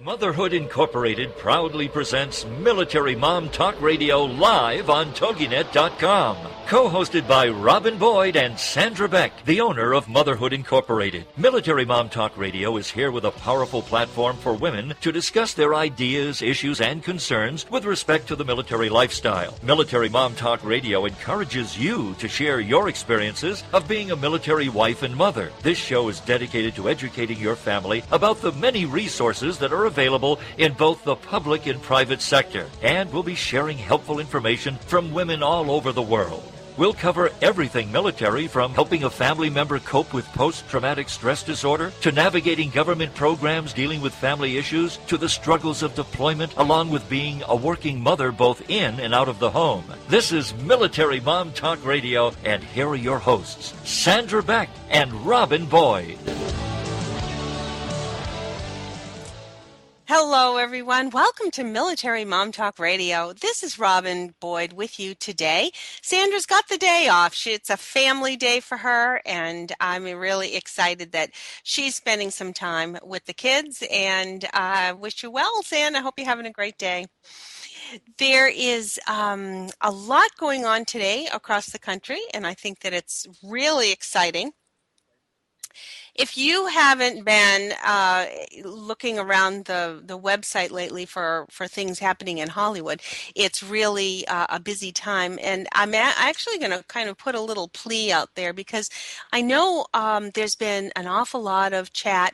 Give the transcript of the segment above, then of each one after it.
Motherhood Incorporated proudly presents Military Mom Talk Radio live on TogiNet.com. Co-hosted by Robin Boyd and Sandra Beck, the owner of Motherhood Incorporated. Military Mom Talk Radio is here with a powerful platform for women to discuss their ideas, issues, and concerns with respect to the military lifestyle. Military Mom Talk Radio encourages you to share your experiences of being a military wife and mother. This show is dedicated to educating your family about the many resources that are available in both the public and private sector, and we'll be sharing helpful information from women all over the world. We'll cover everything military, from helping a family member cope with post-traumatic stress disorder, to navigating government programs dealing with family issues, to the struggles of deployment, along with being a working mother both in and out of the home. This is Military Mom Talk Radio, and here are your hosts, Sandra Beck and Robin Boyd. Hello, everyone. Welcome to Military Mom Talk Radio. This is Robin Boyd with you today. Sandra's got the day off. It's a family day for her, and I'm really excited that she's spending some time with the kids. And I wish you well, Sandra. I hope you're having a great day. There is a lot going on today across the country, and I think that it's really exciting. If you haven't been looking around the website lately for things happening in Hollywood, it's really a busy time. And I'm actually going to kind of put a little plea out there, because I know there's been an awful lot of chat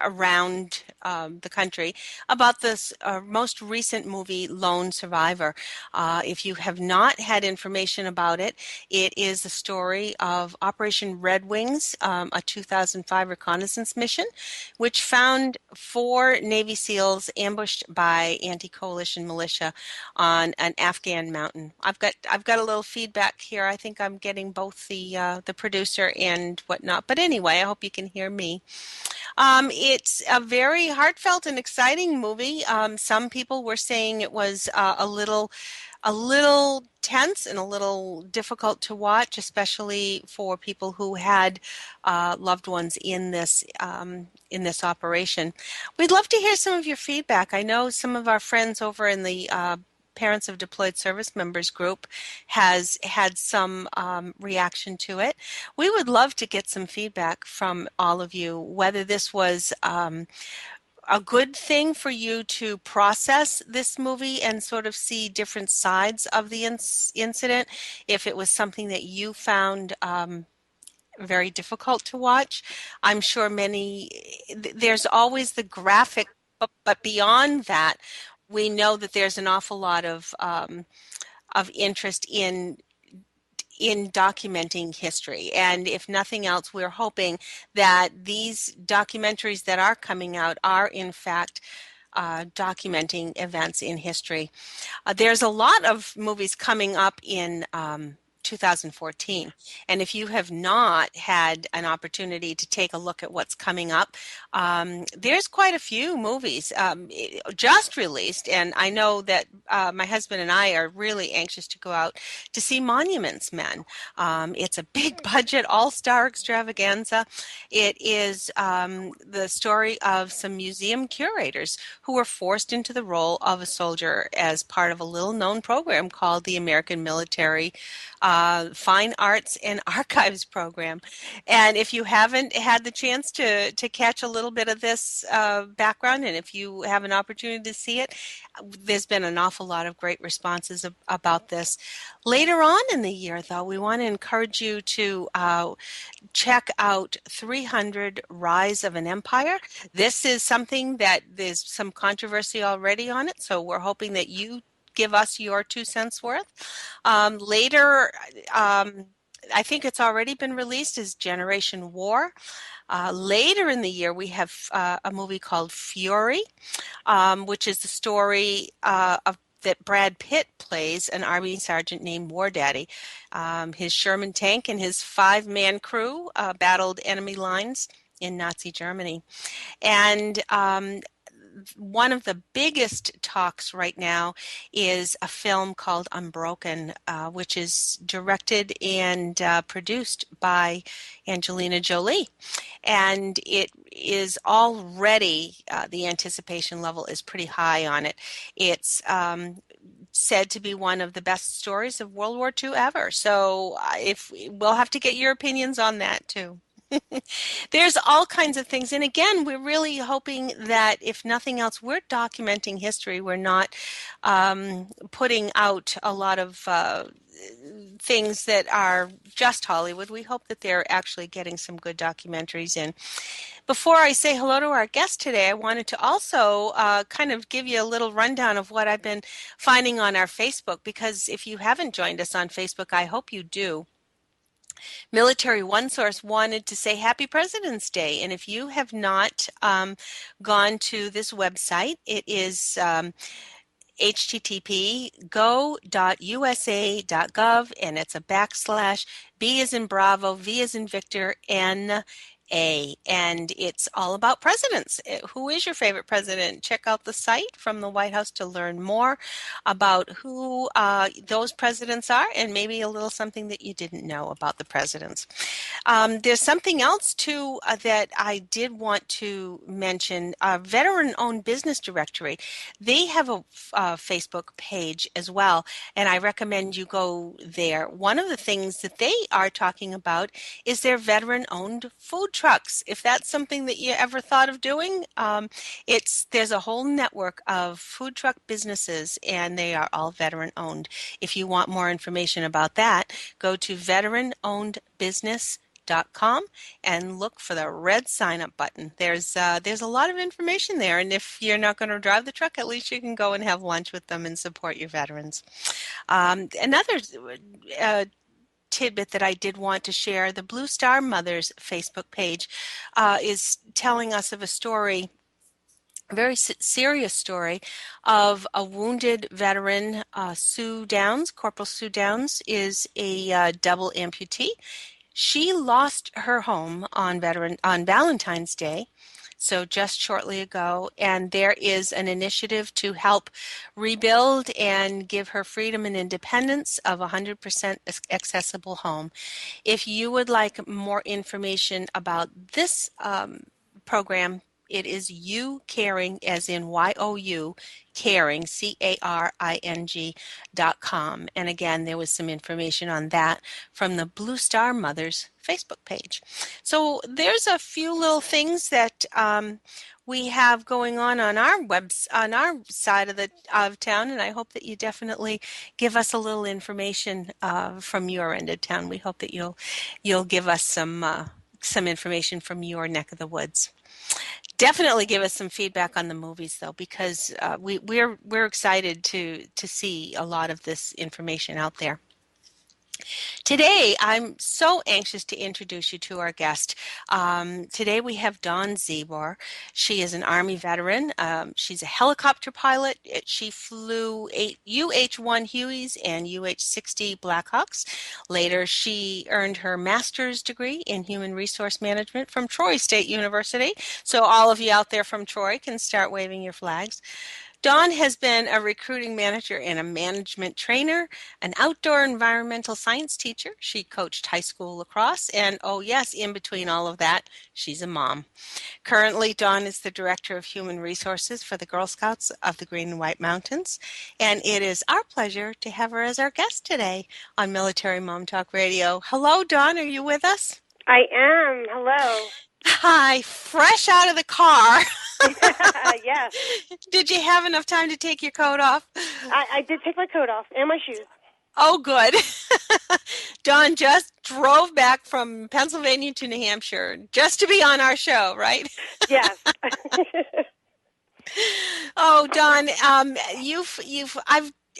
around the country about this most recent movie, Lone Survivor. If you have not had information about it, it is the story of Operation Red Wings, a 2005 reconnaissance mission, which found 4 Navy SEALs ambushed by anti-coalition militia on an Afghan mountain. I've got a little feedback here. I think I'm getting both the producer and whatnot. But anyway, I hope you can hear me. It's a very heartfelt and exciting movie. Some people were saying it was a little tense and a little difficult to watch, especially for people who had loved ones in this operation. We'd love to hear some of your feedback. I know some of our friends over in the Parents of Deployed Service Members group has had some reaction to it. We would love to get some feedback from all of you, whether this was a good thing for you to process this movie and sort of see different sides of the incident, if it was something that you found very difficult to watch. I'm sure there's always the graphic, but beyond that, we know that there's an awful lot of interest in documenting history. And if nothing else, we're hoping that these documentaries that are coming out are, in fact, documenting events in history. There's a lot of movies coming up in 2014. And if you have not had an opportunity to take a look at what's coming up, there's quite a few movies just released. And I know that my husband and I are really anxious to go out to see Monuments Men. It's a big budget, all-star extravaganza. It is the story of some museum curators who were forced into the role of a soldier as part of a little-known program called the American Military Fine Arts and Archives Program. And if you haven't had the chance to catch a little bit of this background, and if you have an opportunity to see it, there's been an awful lot of great responses about this. Later on in the year, though, we want to encourage you to check out 300 Rise of an Empire. This is something that there's some controversy already on it, so we're hoping that you give us your 2 cents worth. Later, I think it's already been released, as Generation War. Later in the year, we have a movie called Fury, which is the story that Brad Pitt plays an Army sergeant named War Daddy. His Sherman tank and his 5-man crew battled enemy lines in Nazi Germany. And one of the biggest talks right now is a film called Unbroken, which is directed and produced by Angelina Jolie. And it is already, the anticipation level is pretty high on it. It's said to be one of the best stories of World War II ever. So if we'll have to get your opinions on that too. There's all kinds of things. And again, we're really hoping that if nothing else, we're documenting history. We're not putting out a lot of things that are just Hollywood. We hope that they're actually getting some good documentaries in. Before I say hello to our guest today, I wanted to also kind of give you a little rundown of what I've been finding on our Facebook, because if you haven't joined us on Facebook, I hope you do. Military One Source wanted to say Happy President's Day. And if you have not gone to this website, it is http go.usa.gov, and it's a / B as in Bravo, V as in Victor, N A, and it's all about presidents. Who is your favorite president? Check out the site from the White House to learn more about who those presidents are, and maybe a little something that you didn't know about the presidents. There's something else too that I did want to mention. Veteran-owned business directory. They have a Facebook page as well, and I recommend you go there. One of the things that they are talking about is their veteran-owned food trucks. If that's something that you ever thought of doing, there's a whole network of food truck businesses, and they are all veteran-owned. If you want more information about that, go to veteranownedbusiness.com and look for the red sign up button. There's a lot of information there, and if you're not going to drive the truck, at least you can go and have lunch with them and support your veterans. Another tidbit that I did want to share, the Blue Star Mothers Facebook page is telling us of a story, a very serious story, of a wounded veteran. Sue Downs, Corporal Sue Downs, is a double amputee. She lost her home on Valentine's Day, so just shortly ago, and there is an initiative to help rebuild and give her freedom and independence of a 100% accessible home. If you would like more information about this program, it is You Caring, as in YOU, Caring, CARING.com. And again, there was some information on that from the Blue Star Mothers Facebook page. So there's a few little things that we have going on our on our side of town, and I hope that you definitely give us a little information from your end of town. We hope that you'll give us some information from your neck of the woods. Definitely give us some feedback on the movies, though, because we're excited to see a lot of this information out there. Today, I'm so anxious to introduce you to our guest. Today we have Dawn Zebuhr. She is an Army veteran. She's a helicopter pilot. She flew UH-1 Hueys and UH-60 Blackhawks. Later, she earned her master's degree in human resource management from Troy State University. So all of you out there from Troy can start waving your flags. Dawn has been a recruiting manager and a management trainer, an outdoor environmental science teacher. She coached high school lacrosse, and oh yes, in between all of that, she's a mom. Currently, Dawn is the Director of Human Resources for the Girl Scouts of the Green and White Mountains, and it is our pleasure to have her as our guest today on Military Mom Talk Radio. Hello, Dawn, are you with us? I am. Hello. Hi, fresh out of the car. Yes. Did you have enough time to take your coat off? I did take my coat off and my shoes. Oh, good. Dawn just drove back from Pennsylvania to New Hampshire just to be on our show, right? Yes. Oh, Dawn,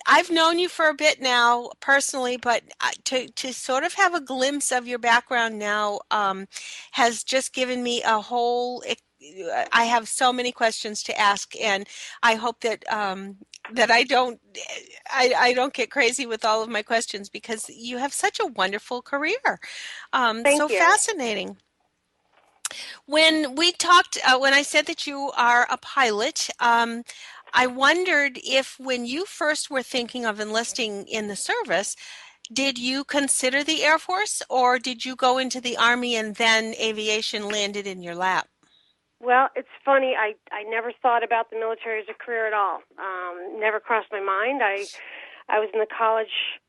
I've known you for a bit now personally, but to sort of have a glimpse of your background now has just given me a whole. I have so many questions to ask, and I hope that that I don't get crazy with all of my questions, because you have such a wonderful career. Thank you. Fascinating. When we talked, when I said that you are a pilot, I wondered if when you first were thinking of enlisting in the service, did you consider the Air Force or did you go into the Army and then aviation landed in your lap? Well, it's funny. I never thought about the military as a career at all. Never crossed my mind. I was in the college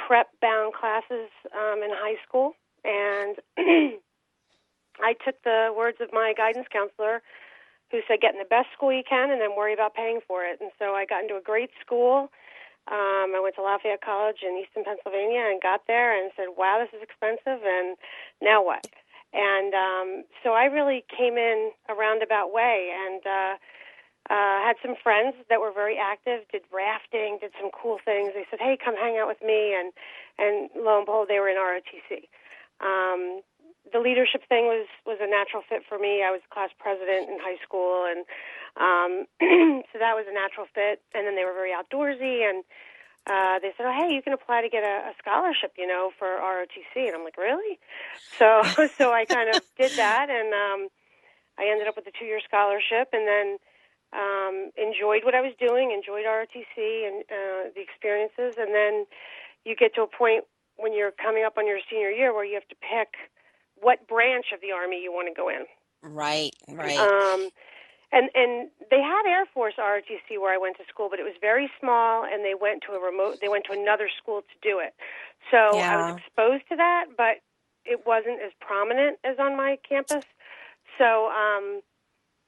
prep-bound classes in high school, and I took the words of my guidance counselor who said, get in the best school you can and then worry about paying for it. And so I got into a great school. I went to Lafayette College in Easton, Pennsylvania, and got there and said, wow, this is expensive, and now what? And so I really came in a roundabout way and had some friends that were very active, did rafting, did some cool things. They said, hey, come hang out with me, and lo and behold, they were in ROTC. The leadership thing was a natural fit for me. I was class president in high school, and so that was a natural fit. And then they were very outdoorsy, and they said, oh, hey, you can apply to get a scholarship, for ROTC. And I'm like, really? So I kind of did that, and I ended up with a 2-year scholarship, and then enjoyed what I was doing, enjoyed ROTC and the experiences. And then you get to a point when you're coming up on your senior year where you have to pick what branch of the Army you want to go in. Right. And they had Air Force ROTC where I went to school, but it was very small, and they went to another school to do it. So I was exposed to that, but it wasn't as prominent as on my campus. So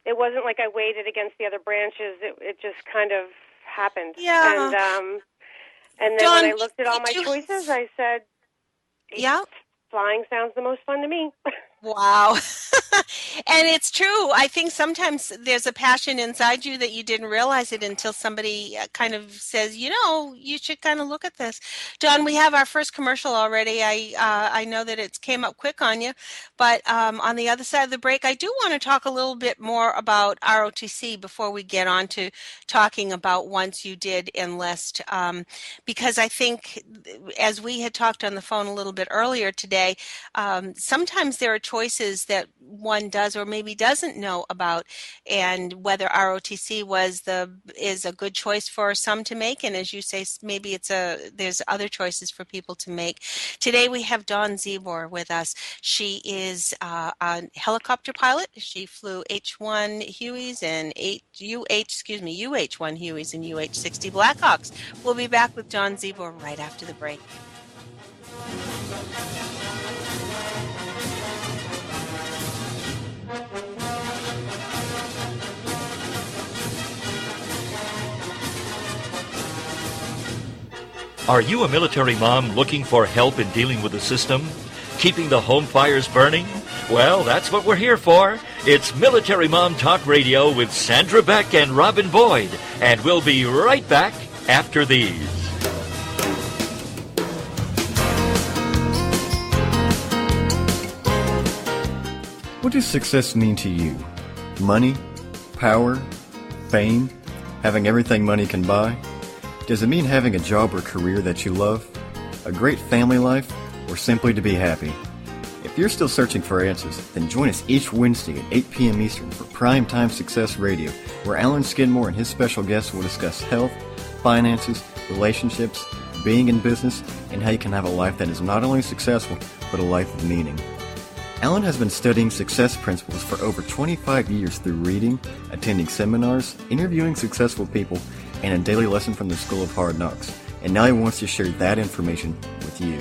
it wasn't like I waited against the other branches. It just kind of happened. Yeah. And then Dawn, when I looked at all my choices, I said, yeah, flying sounds the most fun to me. Wow. And it's true. I think sometimes there's a passion inside you that you didn't realize it until somebody kind of says, you should kind of look at this. Dawn, we have our first commercial already. I know that it came up quick on you, but on the other side of the break, I do want to talk a little bit more about ROTC before we get on to talking about once you did enlist, because I think as we had talked on the phone a little bit earlier today, sometimes there are choices that one does or maybe doesn't know about, and whether ROTC is a good choice for some to make, and as you say, maybe there's other choices for people to make. Today we have Dawn Zebuhr with us. She is a helicopter pilot. She flew H-1 Hueys and UH-1 Hueys and UH-60 Blackhawks. We'll be back with Dawn Zebuhr right after the break. Are you a military mom looking for help in dealing with the system? Keeping the home fires burning? Well, that's what we're here for. It's Military Mom Talk Radio with Sandra Beck and Robin Boyd, and we'll be right back after these. What does success mean to you? Money? Power? Fame? Having everything money can buy? Does it mean having a job or career that you love? A great family life? Or simply to be happy? If you're still searching for answers, then join us each Wednesday at 8 p.m. Eastern for Primetime Success Radio, where Alan Skidmore and his special guests will discuss health, finances, relationships, being in business, and how you can have a life that is not only successful, but a life of meaning. Alan has been studying success principles for over 25 years through reading, attending seminars, interviewing successful people, and a daily lesson from the School of Hard Knocks. And now he wants to share that information with you.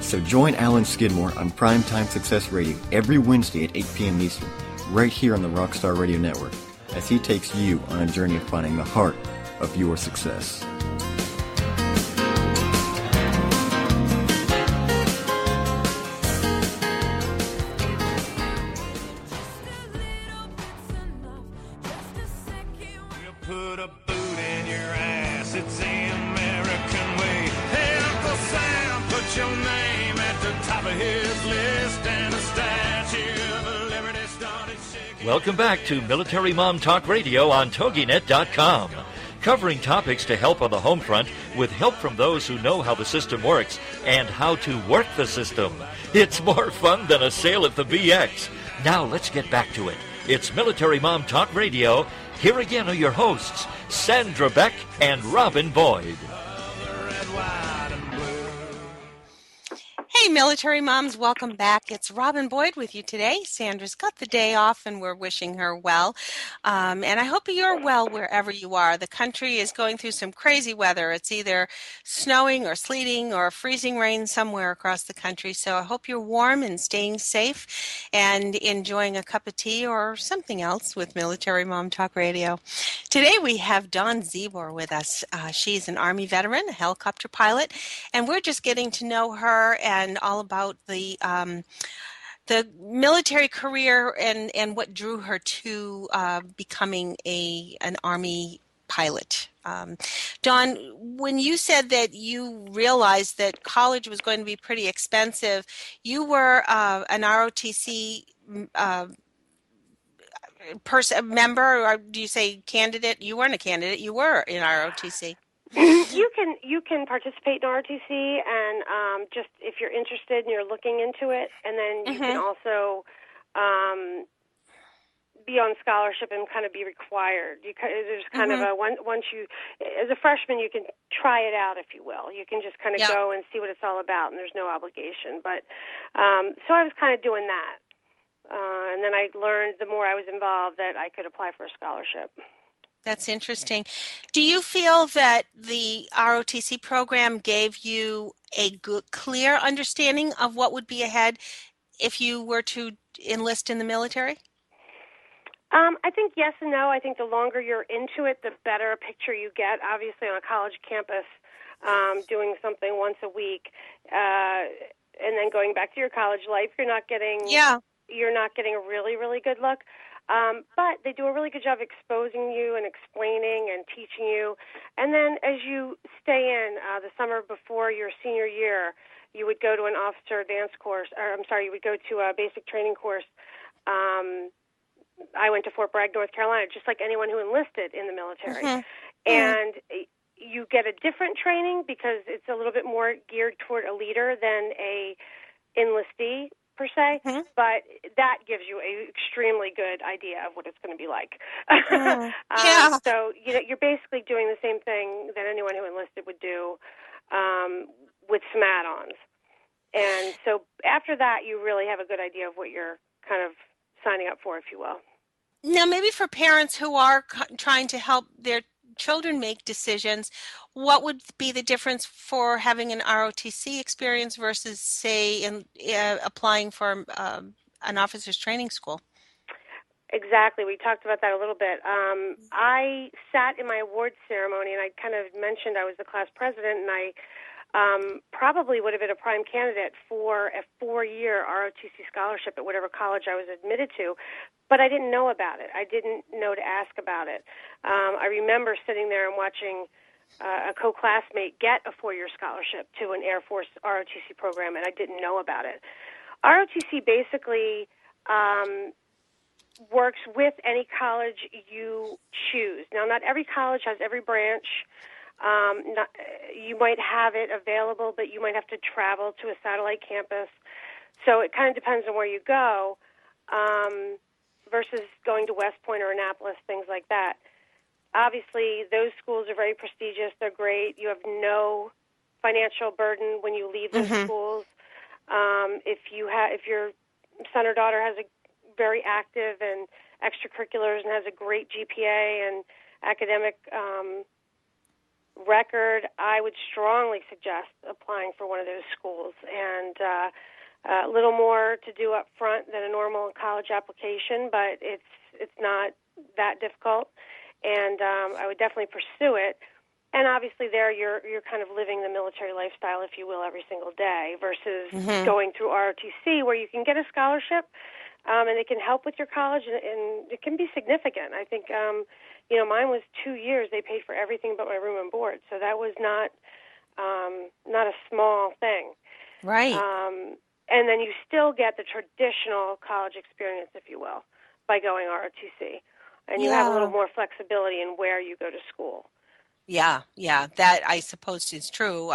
So join Alan Skidmore on Primetime Success Radio every Wednesday at 8 p.m. Eastern, right here on the Rockstar Radio Network, as he takes you on a journey of finding the heart of your success. Welcome back to Military Mom Talk Radio on TogiNet.com, covering topics to help on the home front with help from those who know how the system works and how to work the system. It's more fun than a sale at the BX. Now let's get back to it. It's Military Mom Talk Radio. Here again are your hosts, Sandra Beck and Robin Boyd. Hey, military moms, welcome back. It's Robin Boyd with you today. Sandra's got the day off, and we're wishing her well. And I hope you're well wherever you are. The country is going through some crazy weather. It's either snowing or sleeting or freezing rain somewhere across the country. So I hope you're warm and staying safe and enjoying a cup of tea or something else with Military Mom Talk Radio. Today we have Dawn Zebuhr with us. She's an Army veteran, a helicopter pilot, and we're just getting to know her and all about the military career and what drew her to becoming an Army pilot. Dawn, when you said that you realized that college was going to be pretty expensive, you were an ROTC member, or do you say candidate? You weren't a candidate. You were in ROTC. You can participate in ROTC, and just if you're interested and you're looking into it, and then you can also be on scholarship and kind of be required. There's kind of once you, as a freshman, you can try it out, if you will. You can just kind of go and see what it's all about, and there's no obligation. But so I was kind of doing that, and then I learned the more I was involved that I could apply for a scholarship. That's interesting. Do you feel that the ROTC program gave you a good, clear understanding of what would be ahead if you were to enlist in the military? I think yes and no. I think the longer you're into it, the better a picture you get. Obviously, on a college campus, doing something once a week, and then going back to your college life, you're not getting a really, really good look. But they do a really good job exposing you and explaining and teaching you. And then as you stay in the summer before your senior year, you would go to an officer advanced course, you would go to a basic training course. I went to Fort Bragg, North Carolina, just like anyone who enlisted in the military. And you get a different training because it's a little bit more geared toward a leader than a enlistee, per se, but that gives you an extremely good idea of what it's going to be like. So you're basically doing the same thing that anyone who enlisted would do with some add-ons. And so after that, you really have a good idea of what you're kind of signing up for, if you will. Now, maybe for parents who are trying to help their children make decisions, what would be the difference for having an ROTC experience versus, say, applying for an officer's training school? Exactly. We talked about that a little bit. I sat in my awards ceremony, and I kind of mentioned I was the class president, and I probably would have been a prime candidate for a 4-year ROTC scholarship at whatever college I was admitted to, but I didn't know about it. I didn't know to ask about it. I remember sitting there and watching a co-classmate get a 4-year scholarship to an Air Force ROTC program, and I didn't know about it. ROTC basically works with any college you choose. Now, not every college has every branch. You might have it available, but you might have to travel to a satellite campus. So it kind of depends on where you go versus going to West Point or Annapolis, things like that. Obviously, those schools are very prestigious. They're great. You have no financial burden when you leave those schools. If your son or daughter has a very active and extracurriculars and has a great GPA and academic record, I would strongly suggest applying for one of those schools. And a little more to do up front than a normal college application, but it's not that difficult. And I would definitely pursue it. And obviously there you're kind of living the military lifestyle, if you will, every single day versus going through ROTC where you can get a scholarship and it can help with your college and it can be significant. I think, mine was 2 years. They paid for everything but my room and board. So that was not a small thing. Right. And then you still get the traditional college experience, if you will, by going ROTC. And you have a little more flexibility in where you go to school. Yeah, that I suppose is true.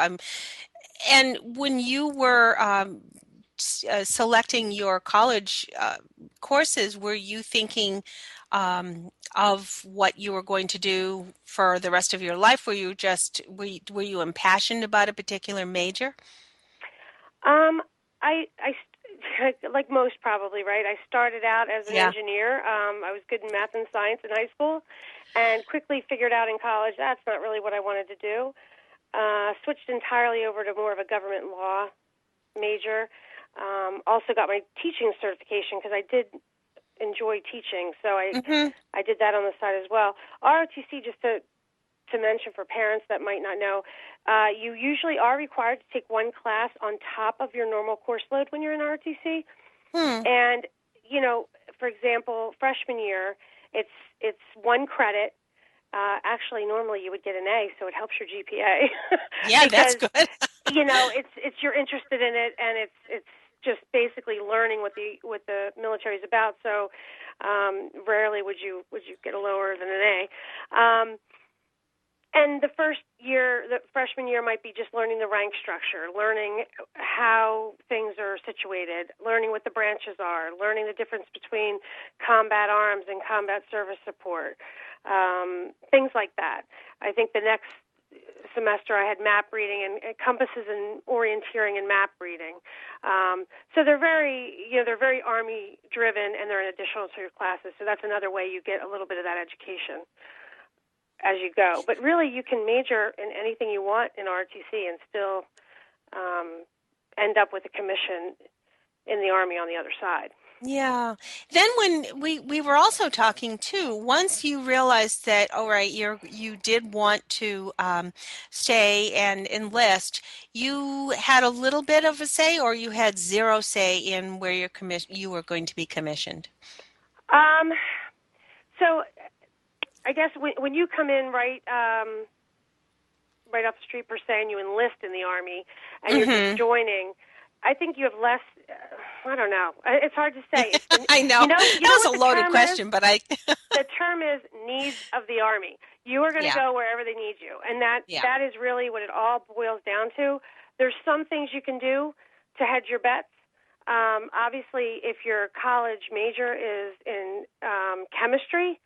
And when you were selecting your college courses, were you thinking of what you were going to do for the rest of your life? Were you impassioned about a particular major? I like most probably, right? I started out as an Yeah. engineer. I was good in math and science in high school, and quickly figured out in college that's not really what I wanted to do. Switched entirely over to more of a government law major. Also got my teaching certification because I did enjoy teaching, so Mm-hmm. I did that on the side as well. ROTC, just to mention for parents that might not know, you usually are required to take one class on top of your normal course load when you're in ROTC. Hmm. And, for example, freshman year, it's one credit. Actually, normally you would get an A, so it helps your GPA. Yeah, that's because, good. it's you're interested in it, and it's just basically learning what the military is about. So rarely would you get a lower than an A. And the first year, the freshman year, might be just learning the rank structure, learning how things are situated, learning what the branches are, learning the difference between combat arms and combat service support, things like that. I think the next semester I had map reading and compasses and orienteering and map reading. So they're very Army driven, and they're an additional to your classes. So that's another way you get a little bit of that education as you go. But really, you can major in anything you want in ROTC and still end up with a commission in the Army on the other side. Yeah. Then when we were also talking too, once you realized that, all right, you did want to stay and enlist, you had a little bit of a say, or you had zero say in where you were going to be commissioned? So I guess when you come in right off the street per se, and you enlist in the Army, and you're just joining, I think you have less. I don't know. It's hard to say. I know. You know That was what a the loaded term question, is? but I. The term is needs of the Army. You are going to Yeah. go wherever they need you, and that is really what it all boils down to. There's some things you can do to hedge your bets. Obviously, if your college major is in chemistry,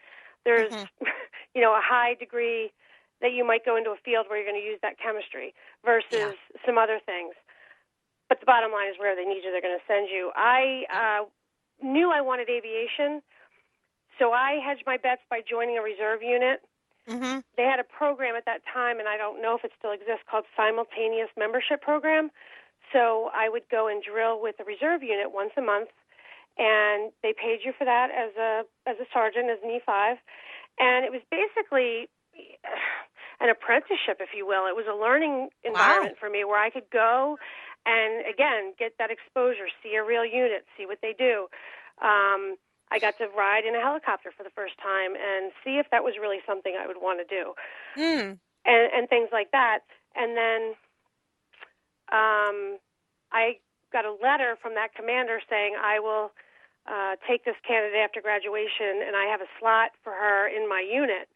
there's a high degree that you might go into a field where you're going to use that chemistry versus some other things. But the bottom line is where they need you, they're going to send you. I knew I wanted aviation, so I hedged my bets by joining a reserve unit. Mm-hmm. They had a program at that time, and I don't know if it still exists, called Simultaneous Membership Program. So I would go and drill with a reserve unit once a month, and they paid you for that as a sergeant, as an E5. And it was basically an apprenticeship, if you will. It was a learning environment for me where I could go and, again, get that exposure, see a real unit, see what they do. I got to ride in a helicopter for the first time and see if that was really something I would want to do, and things like that. And then I got a letter from that commander saying, I will take this candidate after graduation, and I have a slot for her in my unit.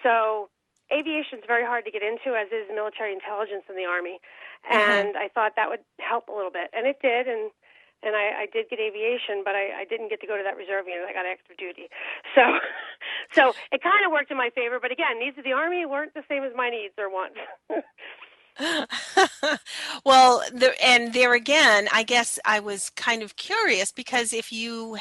So aviation is very hard to get into, as is military intelligence in the Army. And I thought that would help a little bit. And it did, and I did get aviation, but I didn't get to go to that reserve unit. I got extra duty. So it kind of worked in my favor. But again, needs of the Army weren't the same as my needs or wants. Well, there again, I guess I was kind of curious, because if you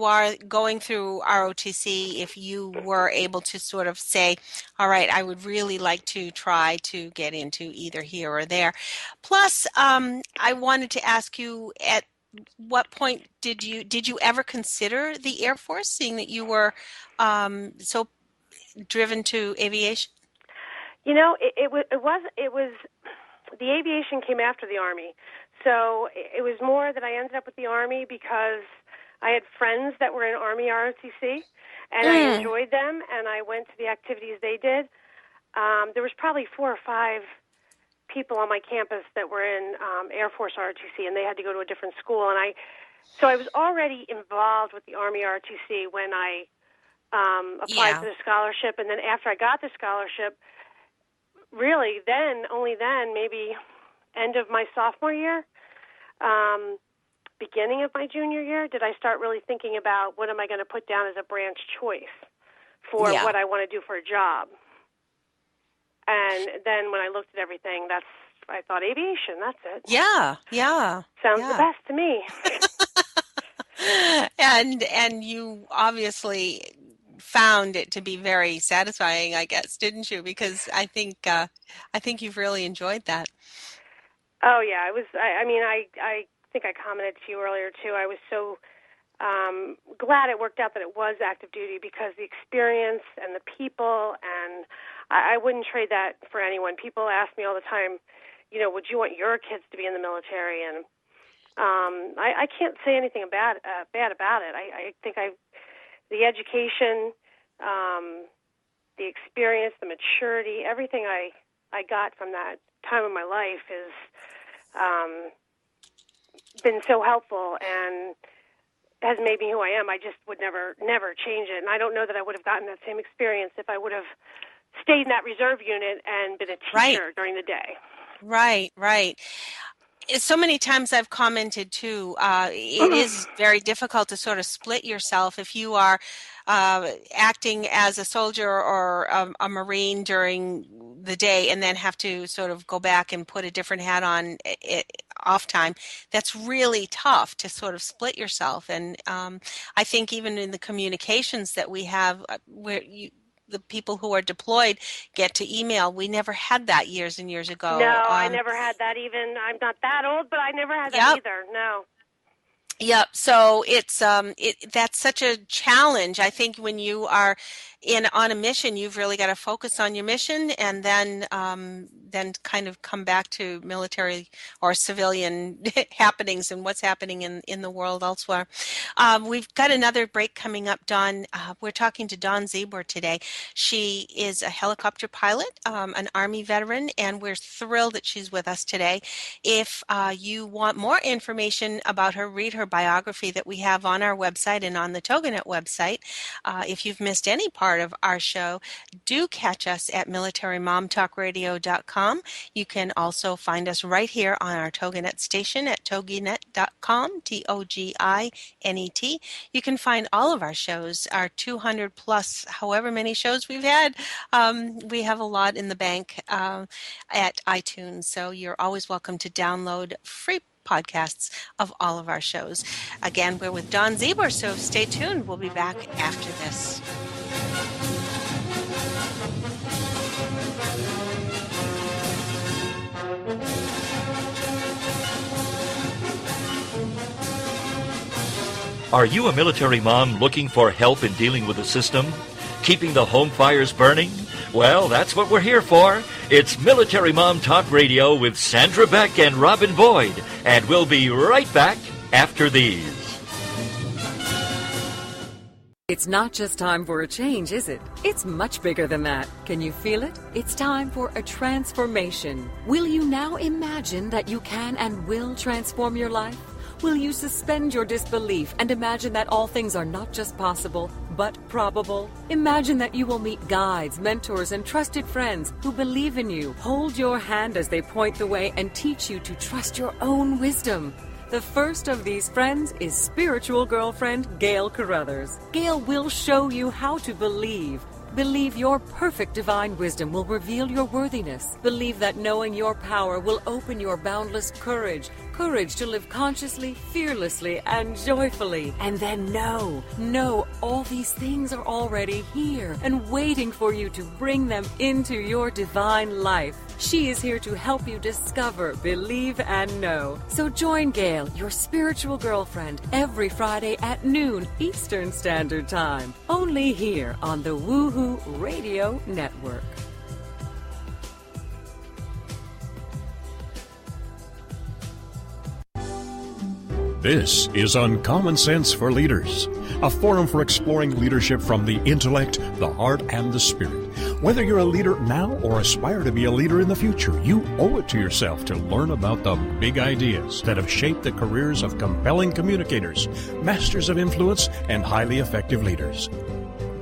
are going through ROTC, if you were able to sort of say, all right, I would really like to try to get into either here or there. Plus, I wanted to ask you, at what point did you ever consider the Air Force, seeing that you were so driven to aviation? It was the aviation came after the Army. So it was more that I ended up with the Army because I had friends that were in Army ROTC, and I enjoyed them, and I went to the activities they did. There was probably 4 or 5 people on my campus that were in Air Force ROTC, and they had to go to a different school. And so I was already involved with the Army ROTC when I applied for the scholarship. And then after I got the scholarship, really only then, maybe end of my sophomore year, beginning of my junior year did I start really thinking about what am I going to put down as a branch choice for what I want to do for a job. And then when I looked at everything, I thought aviation, that's it. Yeah. Sounds the best to me. And you obviously found it to be very satisfying, I guess, didn't you? Because I think you've really enjoyed that. Oh yeah, it was. I think I commented to you earlier too. I was so glad it worked out that it was active duty because the experience and the people, and I wouldn't trade that for anyone. People ask me all the time, would you want your kids to be in the military? And I can't say anything bad about it. I think the education, the experience, the maturity, everything I got from that time of my life is been so helpful and has made me who I am. I just would never change it. And I don't know that I would have gotten that same experience if I would have stayed in that reserve unit and been a teacher during the day. Right. So many times I've commented too, it is very difficult to sort of split yourself if you are acting as a soldier or a Marine during the day and then have to sort of go back and put a different hat on off time. That's really tough to sort of split yourself. And I think even in the communications that we have where the people who are deployed get to email. We never had that years and years ago. No, I never had that even. I'm not that old, but I never had that either. No. Yep. So it's that's such a challenge. I think when you are on a mission, you've really got to focus on your mission, and then kind of come back to military or civilian happenings and what's happening in the world elsewhere. We've got another break coming up, Dawn. We're talking to Dawn Zebuhr today. She is a helicopter pilot, an Army veteran, and we're thrilled that she's with us today. If you want more information about her, read her biography that we have on our website and on the TogiNet website. If you've missed any part of our show, do catch us at militarymomtalkradio.com. You can also find us right here on our TogiNet station at toginet.com, TOGINET. You can find all of our shows, our 200 plus, however many shows we've had. We have a lot in the bank at iTunes, so you're always welcome to download free podcasts of all of our shows. Again, we're with Dawn Zebuhr, so stay tuned. We'll be back after this. Are you a military mom looking for help in dealing with the system? Keeping the home fires burning? Well, that's what we're here for. It's Military Mom Talk Radio with Sandra Beck and Robin Boyd, and we'll be right back after these. It's not just time for a change, is it? It's much bigger than that. Can you feel it? It's time for a transformation. Will you now imagine that you can and will transform your life? Will you suspend your disbelief and imagine that all things are not just possible, but probable? Imagine that you will meet guides, mentors, and trusted friends who believe in you, hold your hand as they point the way, and teach you to trust your own wisdom. The first of these friends is spiritual girlfriend Gail Carruthers. Gail will show you how to believe. Believe your perfect divine wisdom will reveal your worthiness. Believe that knowing your power will open your boundless courage. Courage to live consciously, fearlessly, and joyfully. And then know all these things are already here and waiting for you to bring them into your divine life. She is here to help you discover, believe, and know. So join Gail, your spiritual girlfriend, every Friday at noon Eastern Standard Time. Only here on the Woohoo Radio Network. This is Uncommon Sense for Leaders, a forum for exploring leadership from the intellect, the heart, and the spirit. Whether you're a leader now or aspire to be a leader in the future, you owe it to yourself to learn about the big ideas that have shaped the careers of compelling communicators, masters of influence, and highly effective leaders.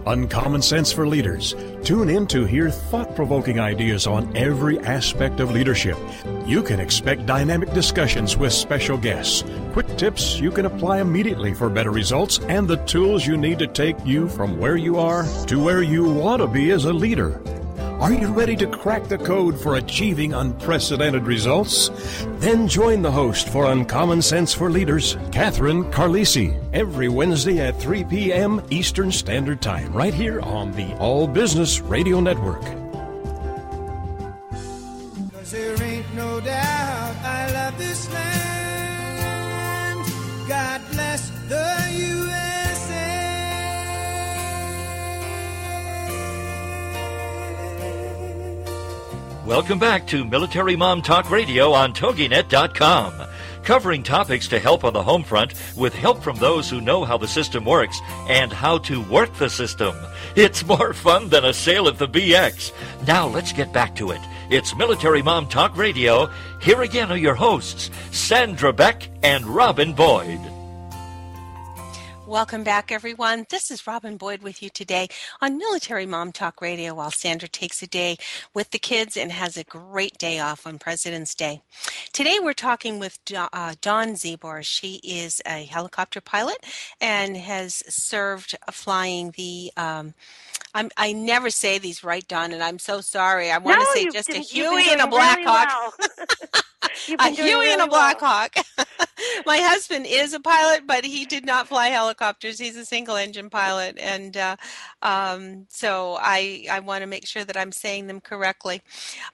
Uncommon Sense for Leaders. Tune in to hear thought-provoking ideas on every aspect of leadership. You can expect dynamic discussions with special guests, quick tips you can apply immediately for better results, and the tools you need to take you from where you are to where you want to be as a leader. Are you ready to crack the code for achieving unprecedented results? Then join the host for Uncommon Sense for Leaders, Catherine Carlisi, every Wednesday at 3 p.m. Eastern Standard Time, right here on the All Business Radio Network. 'Cause there ain't no doubt I love this land. God bless the USA. Welcome back to Military Mom Talk Radio on TogiNet.com, covering topics to help on the home front with help from those who know how the system works and how to work the system. It's more fun than a sale at the BX. Now let's get back to it. It's Military Mom Talk Radio. Here again are your hosts, Sandra Beck and Robin Boyd. Welcome back, everyone. This is Robin Boyd with you today on Military Mom Talk Radio while Sandra takes a day with the kids and has a great day off on President's Day. Today we're talking with Dawn Zebuhr. She is a helicopter pilot and has served flying the I never say these right, Dawn, and I'm so sorry. I want to say just a Huey and a Blackhawk. A Huey and a Blackhawk. My husband is a pilot, but he did not fly helicopters. He's a single-engine pilot, and so I want to make sure that I'm saying them correctly.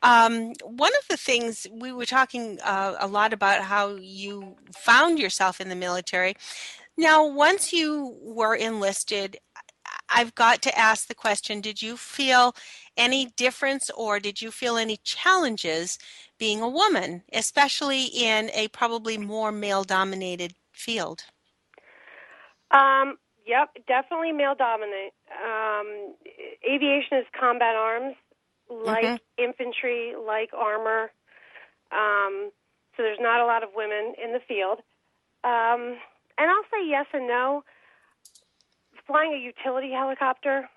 One of the things we were talking a lot about how you found yourself in the military. Now, once you were enlisted, I've got to ask the question, did you feel any difference or did you feel any challenges being a woman, especially in a probably more male-dominated field? Yep, definitely male-dominant. Aviation is combat arms, like infantry, like armor. So there's not a lot of women in the field. And I'll say yes and no. Flying a utility helicopter,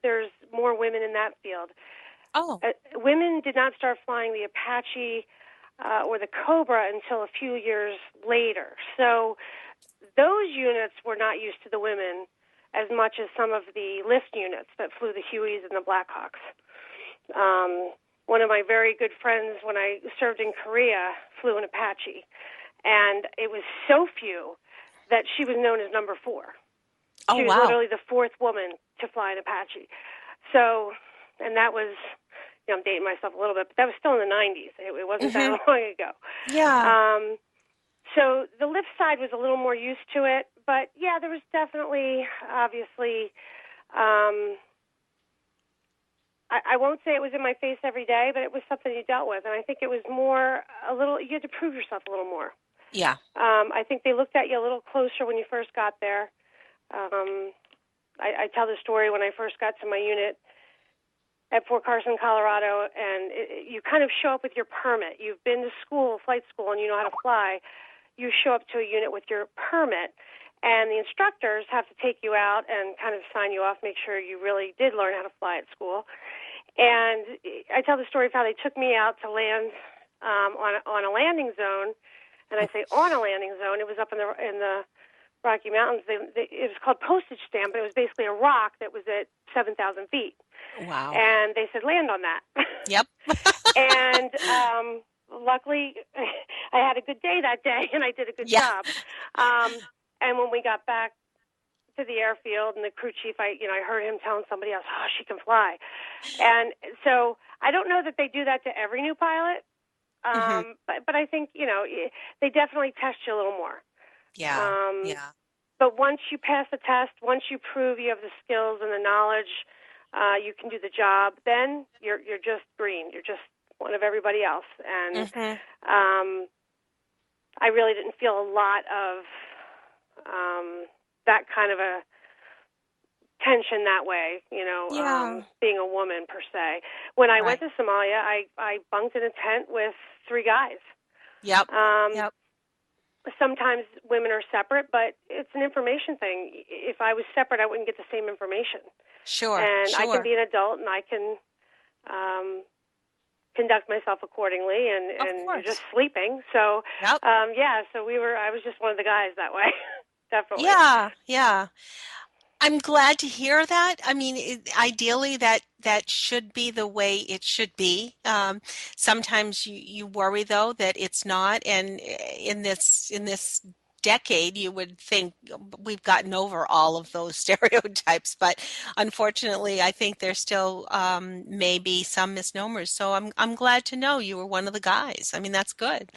there's more women in that field. Oh. Women did not start flying the Apache or the Cobra until a few years later. So those units were not used to the women as much as some of the lift units that flew the Hueys and the Blackhawks. One of my very good friends when I served in Korea flew an Apache, and it was so few that she was known as number 4. She was literally the 4th woman to fly an Apache. So, and that was, I'm dating myself a little bit, but that was still in the 90s. It wasn't that long ago. Yeah. So the lift side was a little more used to it, but yeah, there was definitely, obviously, I won't say it was in my face every day, but it was something you dealt with, and I think it was more you had to prove yourself a little more. Yeah. I think they looked at you a little closer when you first got there. I tell the story when I first got to my unit at Fort Carson, Colorado, and you kind of show up with your permit. You've been to school, flight school, and you know how to fly. You show up to a unit with your permit, and the instructors have to take you out and kind of sign you off, make sure you really did learn how to fly at school. And I tell the story of how they took me out to land on a landing zone, and I say on a landing zone. It was up in the Rocky Mountains. It was called postage stamp, but it was basically a rock that was at 7,000 feet. Wow. And they said, land on that. Yep. And luckily, I had a good day that day, and I did a good job. And when we got back to the airfield and the crew chief, I heard him telling somebody else, oh, she can fly. And so I don't know that they do that to every new pilot, but I think, they definitely test you a little more. Yeah, But once you pass the test, once you prove you have the skills and the knowledge, you can do the job, then you're just green. You're just one of everybody else. And I really didn't feel a lot of that kind of a tension that way, being a woman per se. When I went to Somalia, I bunked in a tent with 3 guys. Yep. sometimes women are separate, but it's an information thing. If I was separate, I wouldn't get the same information. Sure, And I sure. can be an adult, and I can conduct myself accordingly, and you're just sleeping. So, Yep. So I was just one of the guys that way, definitely. Yeah, yeah. I'm glad to hear that. I mean, ideally, that should be the way it should be. Sometimes you worry though that it's not, and in this decade, you would think we've gotten over all of those stereotypes, but unfortunately, I think there's still maybe some misnomers. So I'm glad to know you were one of the guys. I mean, that's good.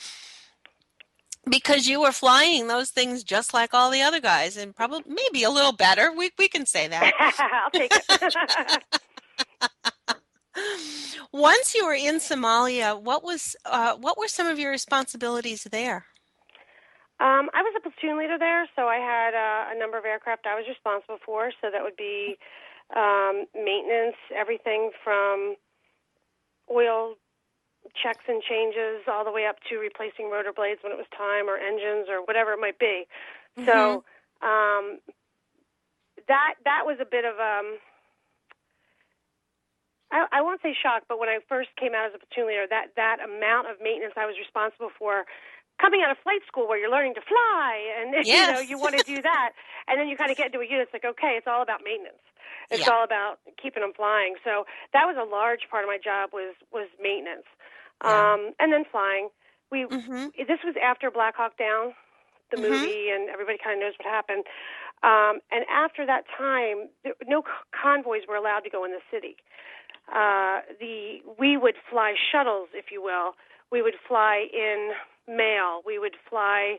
Because you were flying those things just like all the other guys, and probably maybe a little better. We can say that. I'll take it. Once you were in Somalia, what were some of your responsibilities there? I was a platoon leader there, so I had a number of aircraft I was responsible for. So that would be maintenance, everything from oil checks and changes all the way up to replacing rotor blades when it was time, or engines, or whatever it might be. Mm-hmm. So that was a bit of I won't say shock, but when I first came out as a platoon leader, that amount of maintenance I was responsible for, coming out of flight school where you're learning to fly, and yes. You want to do that, and then you kind of get into a unit. It's like, okay, it's all about maintenance. It's all about keeping them flying. So that was a large part of my job was maintenance, and then flying. This was after Black Hawk Down, the movie, and everybody kind of knows what happened. And after that time, no convoys were allowed to go in the city. We would fly shuttles, if you will. We would fly in mail. We would fly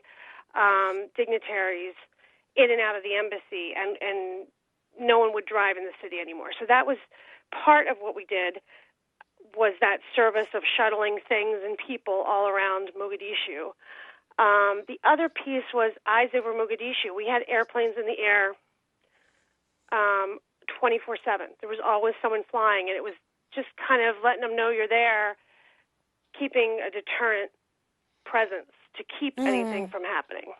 dignitaries in and out of the embassy, and no one would drive in the city anymore. So that was part of what we did, was that service of shuttling things and people all around Mogadishu. The other piece was eyes over Mogadishu. We had airplanes in the air 24/7. There was always someone flying, and it was just kind of letting them know you're there, keeping a deterrent presence to keep anything from happening.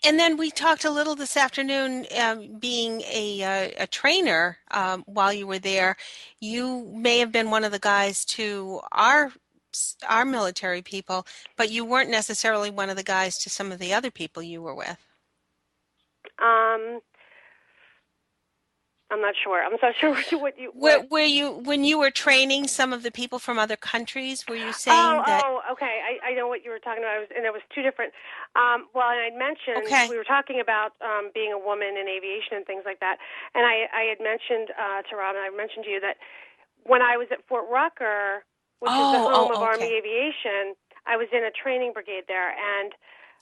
And then we talked a little this afternoon, being a trainer while you were there. You may have been one of the guys to our military people, but you weren't necessarily one of the guys to some of the other people you were with. I'm not sure. I'm not sure what you. Were you, when you were training some of the people from other countries? Were you saying that? Oh, okay. I know what you were talking about. It was two different. Well, and I mentioned we were talking about being a woman in aviation and things like that, and I had mentioned to Robin. I mentioned to you that when I was at Fort Rucker, which is the home of Army Aviation, I was in a training brigade there, and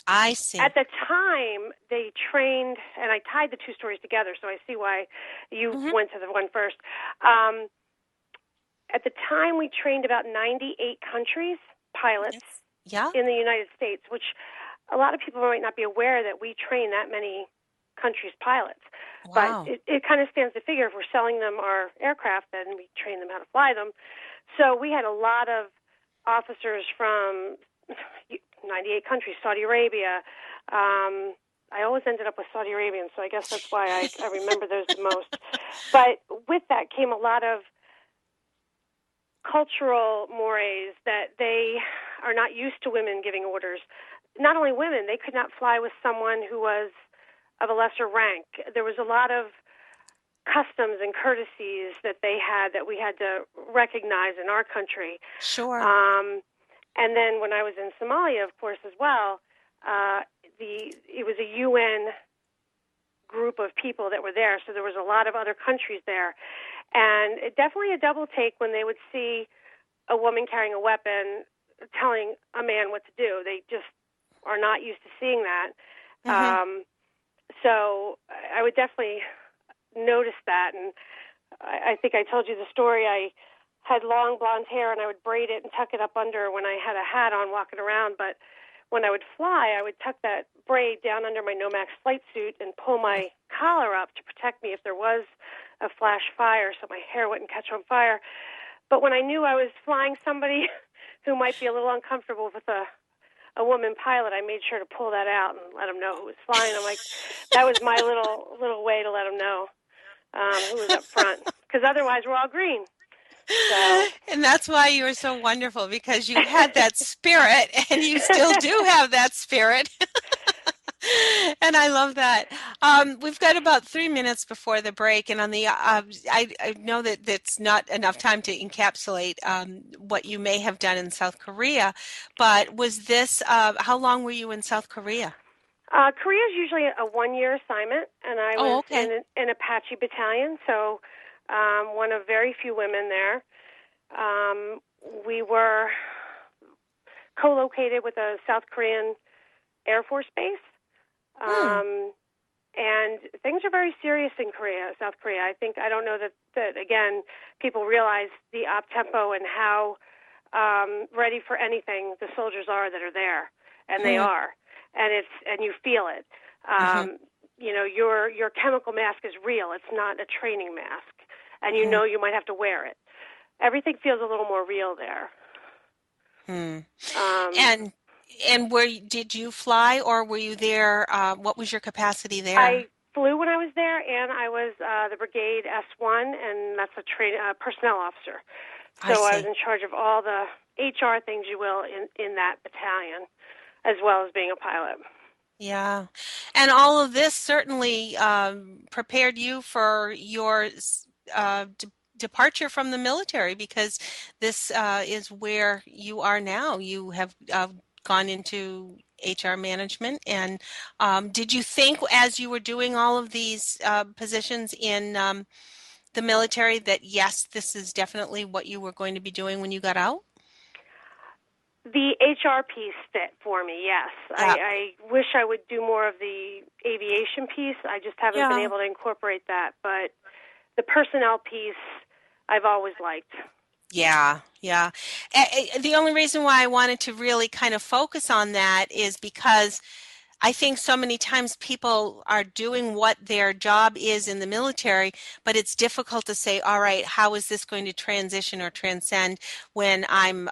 I see. At the time, they trained, and I tied the two stories together, so I see why you went to the one first. At the time, we trained about 98 countries, pilots, in the United States, which a lot of people might not be aware that we train that many countries' pilots. Wow. But it kind of stands to figure if we're selling them our aircraft, then we train them how to fly them. So we had a lot of officers from 98 countries, Saudi Arabia. I always ended up with Saudi Arabians, so I guess that's why I remember those the most. But with that came a lot of cultural mores that they are not used to women giving orders. Not only women, they could not fly with someone who was of a lesser rank. There was a lot of customs and courtesies that they had that we had to recognize in our country. Sure. And then when I was in Somalia, of course, as well, it was a UN group of people that were there, so there was a lot of other countries there. And it definitely a double take when they would see a woman carrying a weapon telling a man what to do. They just are not used to seeing that. So I would definitely notice that. And I think I told you the story. I had long blonde hair, and I would braid it and tuck it up under when I had a hat on walking around. But when I would fly, I would tuck that braid down under my Nomax flight suit and pull my collar up to protect me if there was a flash fire so my hair wouldn't catch on fire. But when I knew I was flying somebody who might be a little uncomfortable with a a woman pilot, I made sure to pull that out and let them know who was flying. I'm like, that was my little way to let them know who was up front, because otherwise we're all green. So. And that's why you were so wonderful, because you had that spirit, and you still do have that spirit. And I love that. We've got about 3 minutes before the break, and on the I know that that's not enough time to encapsulate what you may have done in South Korea, but was this, how long were you in South Korea? Korea is usually a one-year assignment, and I was in an Apache battalion, so one of very few women there. We were co-located with a South Korean Air Force base. And things are very serious in South Korea. I don't know that again, people realize the op-tempo and how ready for anything the soldiers are that are there, and they are, and you feel it. You know, your chemical mask is real. It's not a training mask, and you know you might have to wear it. Everything feels a little more real there. And did you fly, or were you there? What was your capacity there? I flew when I was there, and I was the Brigade S1, and that's a personnel officer. So I was in charge of all the HR things, you will, in that battalion, as well as being a pilot. Yeah. And all of this certainly prepared you for your departure from the military, because this is where you are now. You have gone into HR management. And did you think, as you were doing all of these positions in the military, that yes, this is definitely what you were going to be doing when you got out? The HR piece fit for me, yes. Yeah. I wish I would do more of the aviation piece. I just haven't been able to incorporate that. But the personnel piece, I've always liked. Yeah. The only reason why I wanted to really kind of focus on that is because I think so many times people are doing what their job is in the military, but it's difficult to say, all right, how is this going to transition or transcend when I'm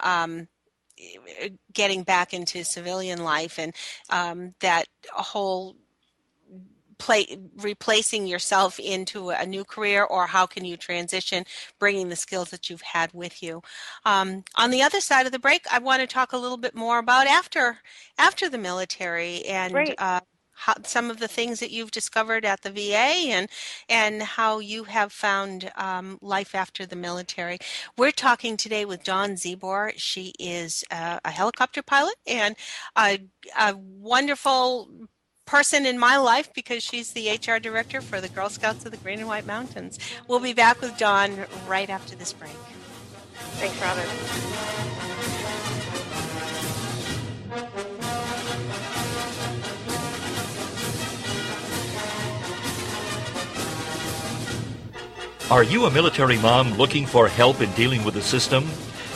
getting back into civilian life, and that whole replacing yourself into a new career, or how can you transition bringing the skills that you've had with you. On the other side of the break, I want to talk a little bit more about after the military, and some of the things that you've discovered at the VA, and how you have found life after the military. We're talking today with Dawn Zebuhr. She is a helicopter pilot and a wonderful person in my life, because she's the HR director for the Girl Scouts of the Green and White Mountains. We'll be back with Dawn right after this break. Thanks, Robin. Are you a military mom looking for help in dealing with the system?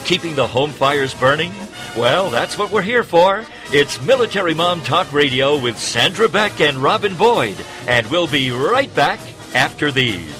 Keeping the home fires burning? Well, that's what we're here for. It's Military Mom Talk Radio with Sandra Beck and Robin Boyd, and we'll be right back after these.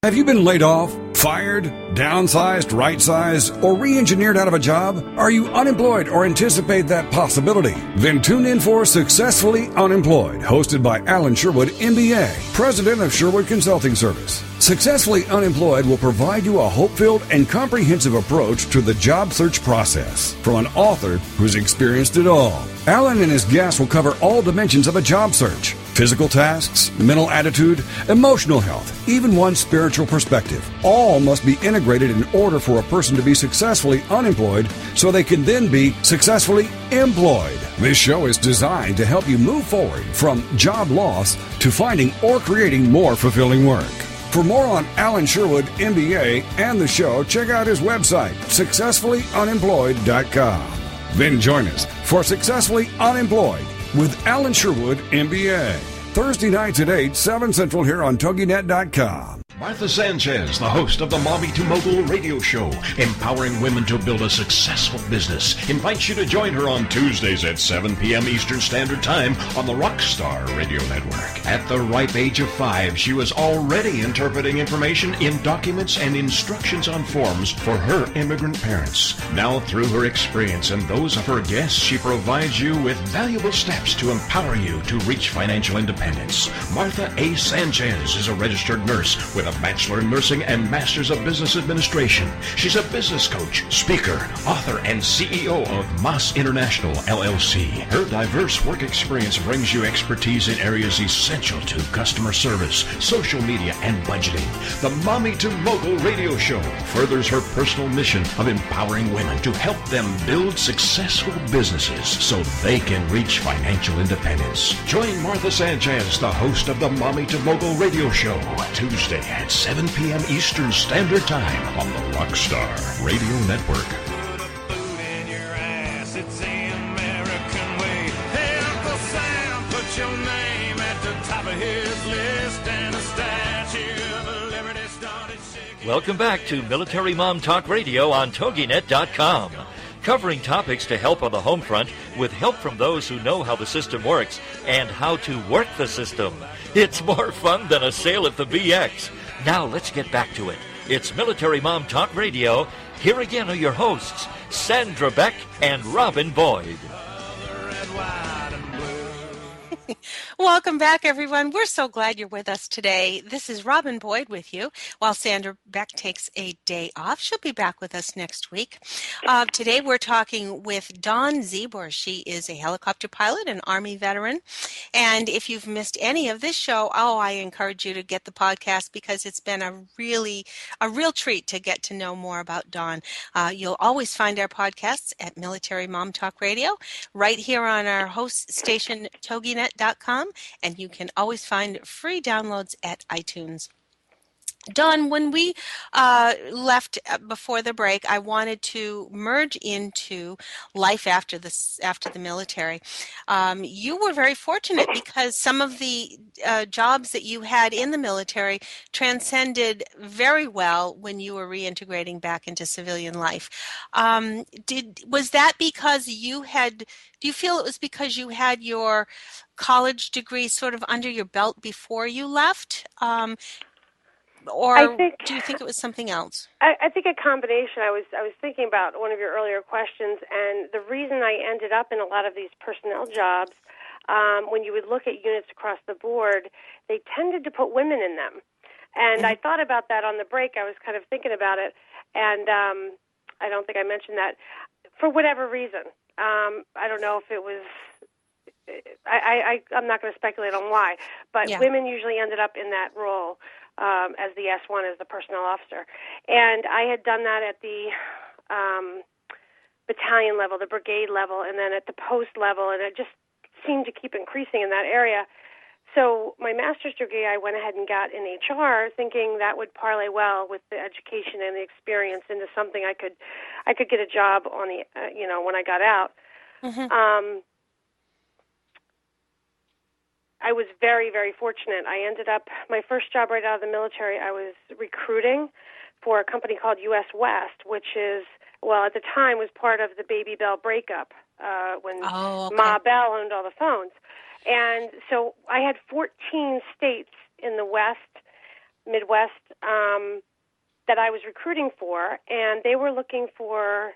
Have you been laid off, fired, downsized, right-sized, or re-engineered out of a job? Are you unemployed or anticipate that possibility? Then tune in for Successfully Unemployed, hosted by Alan Sherwood, MBA, president of Sherwood Consulting Service. Successfully Unemployed will provide you a hope-filled and comprehensive approach to the job search process from an author who's experienced it all. Alan and his guests will cover all dimensions of a job search: physical tasks, mental attitude, emotional health, even one's spiritual perspective. All must be integrated in order for a person to be successfully unemployed, so they can then be successfully employed. This show is designed to help you move forward from job loss to finding or creating more fulfilling work. For more on Alan Sherwood, MBA, and the show, check out his website, successfullyunemployed.com. Then join us for Successfully Unemployed with Alan Sherwood, MBA. Thursday nights at 8, 7 Central here on TogiNet.com. Martha Sanchez, the host of the Mommy to Mogul radio show, empowering women to build a successful business, invites you to join her on Tuesdays at 7 p.m. Eastern Standard Time on the Rockstar Radio Network. At the ripe age of 5, she was already interpreting information in documents and instructions on forms for her immigrant parents. Now, through her experience and those of her guests, she provides you with valuable steps to empower you to reach financial independence. Martha A. Sanchez is a registered nurse with a Bachelor in Nursing and Masters of Business Administration. She's a business coach, speaker, author, and CEO of Moss International, LLC. Her diverse work experience brings you expertise in areas essential to customer service, social media, and budgeting. The Mommy to Mogul radio show furthers her personal mission of empowering women to help them build successful businesses so they can reach financial independence. Join Martha Sanchez, the host of the Mommy to Mogul radio show, Tuesday at 7 p.m. Eastern Standard Time on the Rockstar Radio Network. Put a boot in your ass, it's the American way. Hey, Uncle Sam, put your name at the top of his list, and a statue of liberty started shaking. Welcome back to Military Mom Talk Radio on TogiNet.com. Covering topics to help on the home front with help from those who know how the system works and how to work the system. It's more fun than a sale at the BX. Now let's get back to it. It's Military Mom Talk Radio. Here again are your hosts, Sandra Beck and Robin Boyd. Red, white, and blue. Welcome back, everyone. We're so glad you're with us today. This is Robin Boyd with you while Sandra Beck takes a day off. She'll be back with us next week. Today we're talking with Dawn Zebuhr. She is a helicopter pilot, an Army veteran. And if you've missed any of this show, I encourage you to get the podcast because it's been a real treat to get to know more about Dawn. You'll always find our podcasts at Military Mom Talk Radio, right here on our host station, TogiNet.com. And you can always find free downloads at iTunes. Dawn, when we left before the break, I wanted to merge into life after the military. You were very fortunate because some of the jobs that you had in the military transcended very well when you were reintegrating back into civilian life. Was that because you had? Do you feel it was because you had your college degree sort of under your belt before you left? Or do you think it was something else? I think a combination. I was thinking about one of your earlier questions, and the reason I ended up in a lot of these personnel jobs, when you would look at units across the board, they tended to put women in them. And I thought about that on the break. I was kind of thinking about it, and I don't think I mentioned that. For whatever reason, I don't know if it was... I'm not going to speculate on why, but women usually ended up in that role as the S1, as the personnel officer. And I had done that at the battalion level, the brigade level, and then at the post level, and it just seemed to keep increasing in that area. So my master's degree, I went ahead and got in HR, thinking that would parlay well with the education and the experience into something I could get a job on the when I got out. Mm-hmm. I was very, very fortunate. I ended up, my first job right out of the military, I was recruiting for a company called U.S. West, which is, well, at the time was part of the Baby Bell breakup when Ma Bell owned all the phones. And so I had 14 states in the Midwest, that I was recruiting for, and they were looking for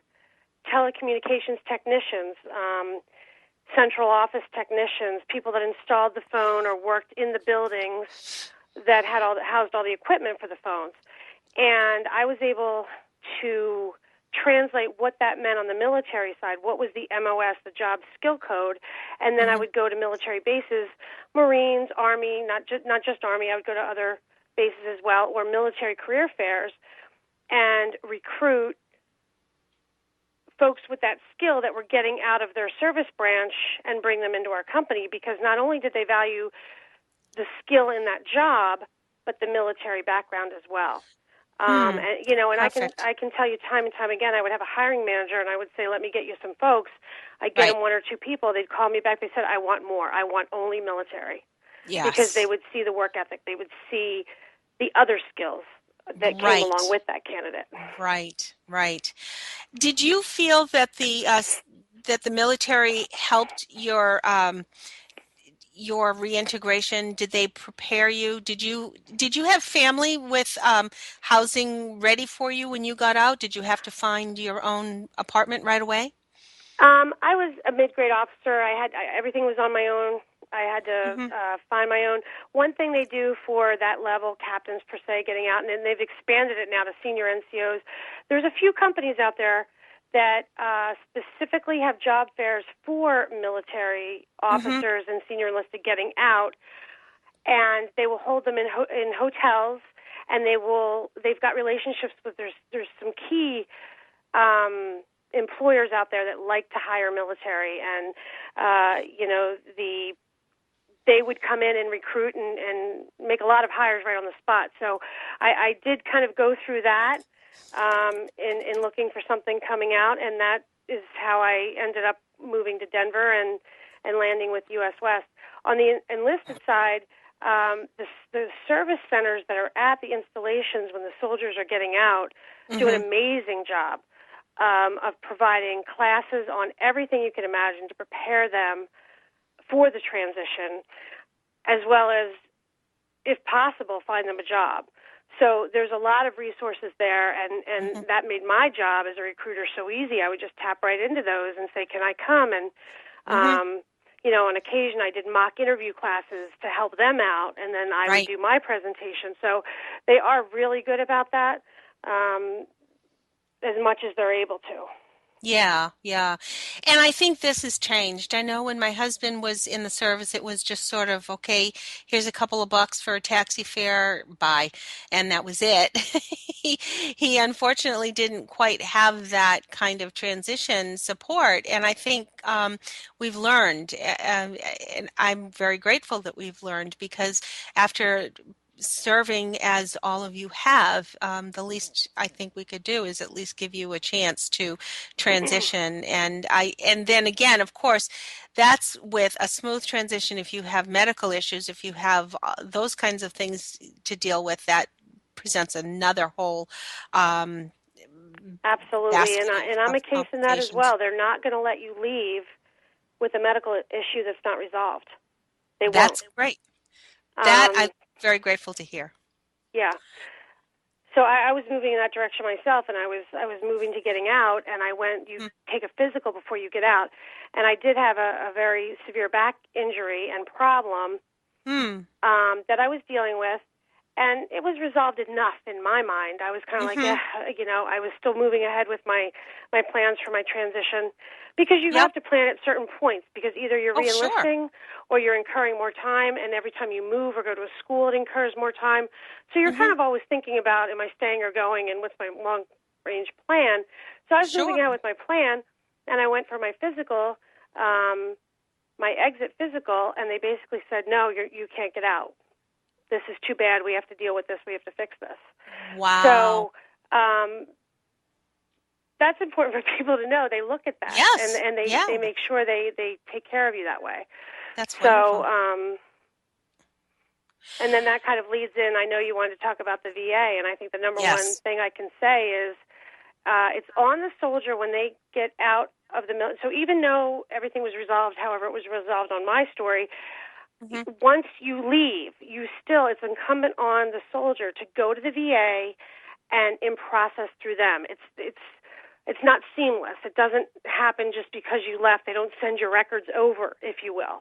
telecommunications technicians, central office technicians, people that installed the phone or worked in the buildings that had housed all the equipment for the phones. And I was able to translate what that meant on the military side, what was the MOS, the job skill code, and then I would go to military bases, Marines, Army, not just Army, I would go to other bases as well, or military career fairs, and recruit folks with that skill that were getting out of their service branch and bring them into our company, because not only did they value the skill in that job, but the military background as well. And I can tell you time and time again, I would have a hiring manager and I would say, let me get you some folks. I'd get them one or two people. They'd call me back. They said, I want more. I want only military. Yes. Because they would see the work ethic. They would see the other skills that came Right. along with that candidate. Right, right. Did you feel that the military helped your reintegration? Did they prepare you? Did you have family with housing ready for you when you got out? Did you have to find your own apartment right away? I was a mid-grade officer. Everything was on my own. I had to find my own. One thing they do for that level, captains per se, getting out, and then they've expanded it now to senior NCOs. There's a few companies out there that specifically have job fairs for military officers and senior enlisted getting out, and they will hold them in hotels, and they've got relationships with there's some key employers out there that like to hire military, and they would come in and recruit and make a lot of hires right on the spot. So I did kind of go through that in looking for something coming out, and that is how I ended up moving to Denver and landing with U.S. West. On the enlisted side, the service centers that are at the installations when the soldiers are getting out do an amazing job of providing classes on everything you can imagine to prepare them for the transition, as well as, if possible, find them a job. So there's a lot of resources there, and that made my job as a recruiter so easy. I would just tap right into those and say, can I come? And, on occasion I did mock interview classes to help them out, and then I would do my presentation. So they are really good about that, as much as they're able to. Yeah, yeah. And I think this has changed. I know when my husband was in the service, it was just sort of, okay, here's a couple of bucks for a taxi fare, bye. And that was it. He unfortunately didn't quite have that kind of transition support. And I think we've learned, and I'm very grateful that we've learned, because after serving as all of you have, the least I think we could do is at least give you a chance to transition. And then again, of course, that's with a smooth transition. If you have medical issues, if you have those kinds of things to deal with, that presents another whole absolutely. And I'm a case in that as well. They're not going to let you leave with a medical issue that's not resolved. They That's won't. Great. That I'm very grateful to hear. Yeah. So I was moving in that direction myself, and I was moving to getting out, and I went, you take a physical before you get out. And I did have a very severe back injury and problem that I was dealing with, and it was resolved enough in my mind. I was kind of like, I was still moving ahead with my plans for my transition, because you have to plan at certain points, because either you're re-enlisting or you're incurring more time, and every time you move or go to a school, it incurs more time. So you're kind of always thinking about, am I staying or going, and what's my long-range plan? So I was moving ahead with my plan, and I went for my physical, my exit physical, and they basically said, no, you can't get out. This is too bad. We have to deal with this. We have to fix this. Wow. So that's important for people to know. They look at that, and they make sure they take care of you that way. That's wonderful. So, and then that kind of leads in, I know you wanted to talk about the VA, and I think the number one thing I can say is it's on the soldier when they get out of the military. So even though everything was resolved, however it was resolved on my story, once you leave, it's incumbent on the soldier to go to the VA and in process through them. It's not seamless. It doesn't happen just because you left. They don't send your records over, if you will.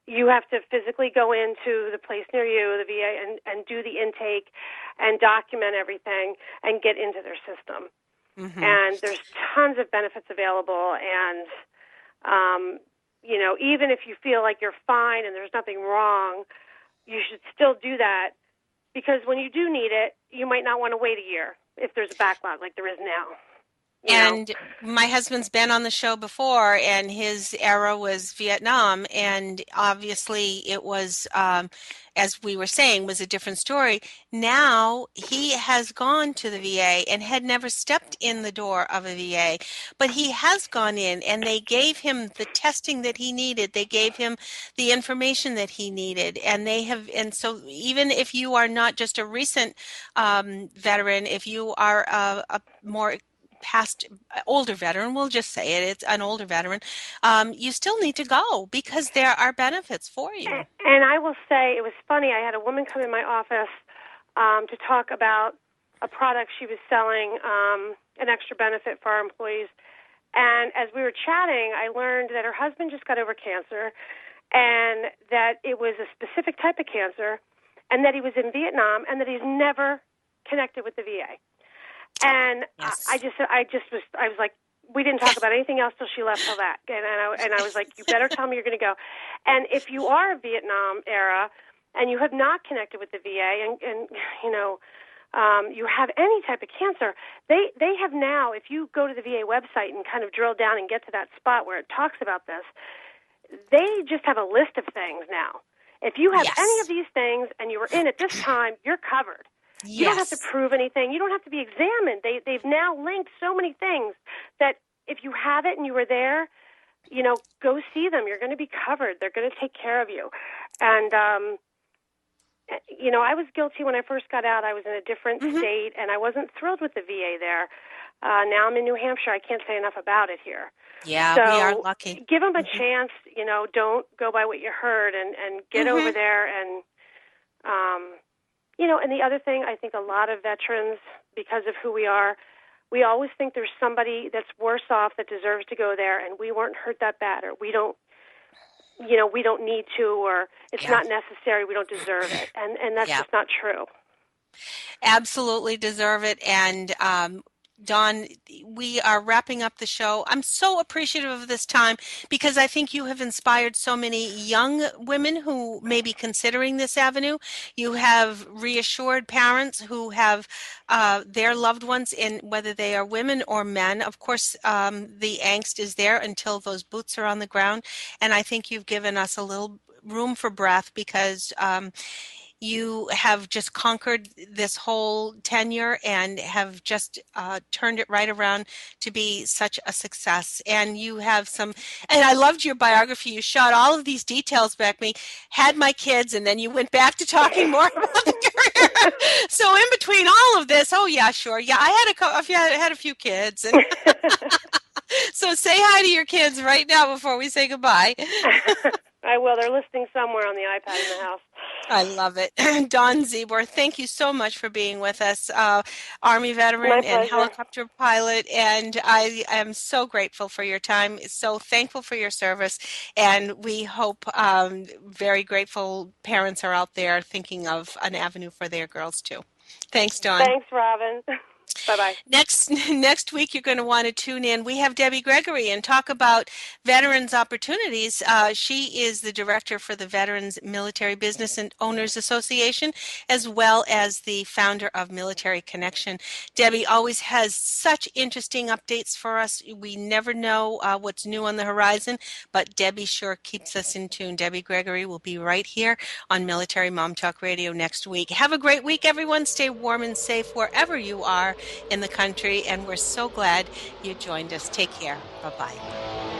You have to physically go into the place near you, the VA, and do the intake and document everything and get into their system. And there's tons of benefits available, and even if you feel like you're fine and there's nothing wrong, you should still do that, because when you do need it, you might not want to wait a year if there's a backlog like there is now. you know. And my husband's been on the show before, and his era was Vietnam, and obviously it was, as we were saying, was a different story. Now he has gone to the VA and had never stepped in the door of a VA, but he has gone in, and they gave him the testing that he needed. They gave him the information that he needed, and they have. And so, even if you are not just a recent veteran, if you are a more past older veteran, we'll just say it's an older veteran, you still need to go because there are benefits for you. And I will say, it was funny, I had a woman come in my office to talk about a product she was selling, an extra benefit for our employees. And as we were chatting, I learned that her husband just got over cancer, and that it was a specific type of cancer, and that he was in Vietnam, and that he's never connected with the VA. And Yes. I was like, we didn't talk about anything else till she left till that. And I was like, you better tell me you're going to go. And if you are a Vietnam era and you have not connected with the VA and you know, you have any type of cancer, they have now, if you go to the VA website and kind of drill down and get to that spot where it talks about this, they just have a list of things now. If you have any of these things and you were in at this time, you're covered. You don't have to prove anything. You don't have to be examined. They've now linked so many things that if you have it and you were there, you know, go see them. You're going to be covered. They're going to take care of you. And, you know, I was guilty when I first got out. I was in a different state, and I wasn't thrilled with the VA there. Now I'm in New Hampshire. I can't say enough about it here. Yeah, So we are lucky. give them a chance. You know, don't go by what you heard, and get over there and you know, and the other thing, I think a lot of veterans, because of who we are, we always think there's somebody that's worse off that deserves to go there, and we weren't hurt that bad, or we don't, you know, we don't need to, or it's not necessary, we don't deserve it. And that's just not true. Absolutely deserve it. And Dawn, we are wrapping up the show. I'm so appreciative of this time because I think you have inspired so many young women who may be considering this avenue. You have reassured parents who have their loved ones, in whether they are women or men. Of course, the angst is there until those boots are on the ground. And I think you've given us a little room for breath because you have just conquered this whole tenure and have just turned it right around to be such a success. And you have some, and I loved your biography. You shot all of these details back me, had my kids, and then you went back to talking more about the career. So in between all of this, oh yeah, sure. Yeah, I had a few kids. And so say hi to your kids right now before we say goodbye. I will. They're listening somewhere on the iPad in the house. I love it. Dawn Zebuhr, thank you so much for being with us. Army veteran and helicopter pilot, and I am so grateful for your time, so thankful for your service, and we hope very grateful parents are out there thinking of an avenue for their girls too. Thanks, Dawn. Thanks, Robin. Bye-bye. Next week, you're going to want to tune in. We have Debbie Gregory and talk about veterans opportunities. She is the director for the Veterans Military Business and Owners Association, as well as the founder of Military Connection. Debbie always has such interesting updates for us. We never know what's new on the horizon, but Debbie sure keeps us in tune. Debbie Gregory will be right here on Military Mom Talk Radio next week. Have a great week, everyone. Stay warm and safe wherever you are in the country, and we're so glad you joined us. Take care. Bye-bye.